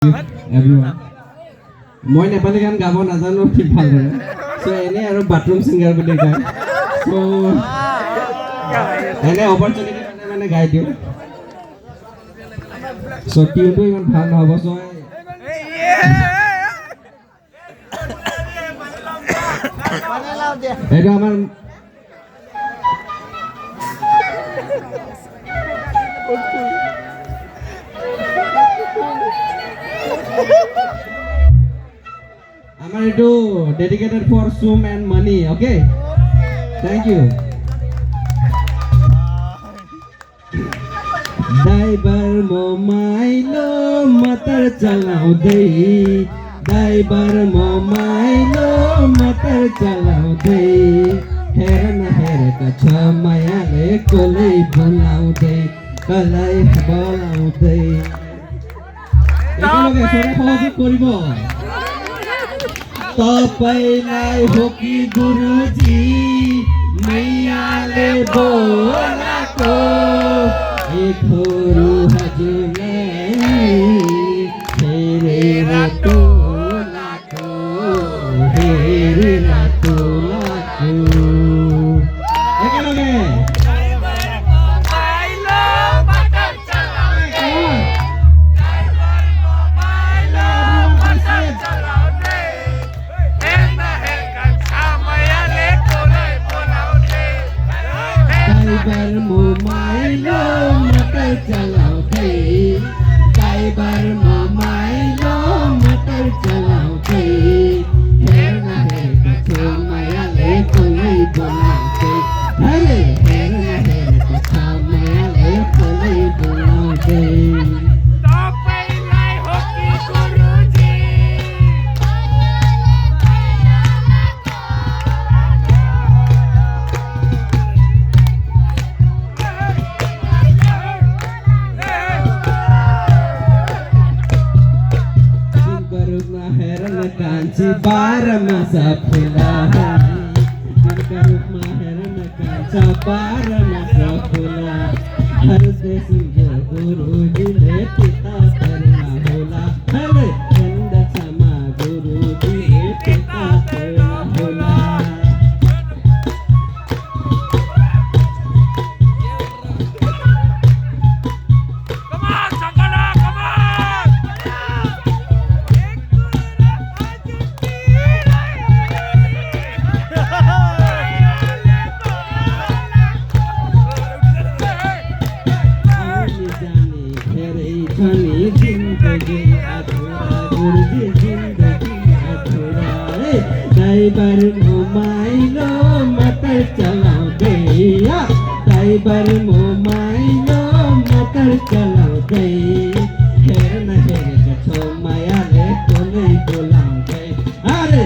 everyone. মই নেপালী গান গাব নাজানো ঠিক ভালদৰে সো এনে আৰু বাথৰুম সিঙ্গাৰ বুলি কয় সো এনে অপৰচুনিটি মানে গাই দিওঁ সো টিউনটো ইমান ভাল নহ'ব সো এইটো আমাৰ Amar itu dedicated for Sum and Money, okay? Thank you. Daibar mo mailo matar chalao dei, Daibar mo mailo matar chalao dei, Her na her ka chamaya le kolai bolao dei, kolai bolao dei. Ekologe sore সহযোগ কৰিব तपाईलाई हो कि गुरुजी मैयाले बोलाको एकहोरू हजुरलाई हेरेर तोलाको हेरेर तोलाको एकलगे Daibar mo mailo matar chalao dei, Daibar mo mailo matar chalao dei, Her na her ka chamaya le kolai bolao dei, Hare her na her ka chamaya le kolai bolao dei. तपाईलाई हो कि गुरुजी Barukna heran kanchi baramasa phulahani Barukna heran kancha baramasa phulahani Har desin jo guruji le pita karna hola Hare chanda chama guruji le pita karna hola Come on, Sakala, come on! जिंदगी अधूरा गुरुजी जिंदगी अधूरा Daibar mo mailo matar chalao dei Daibar mo mailo matar chalao dei Her na her ka chamaya le kolai bolao dei Are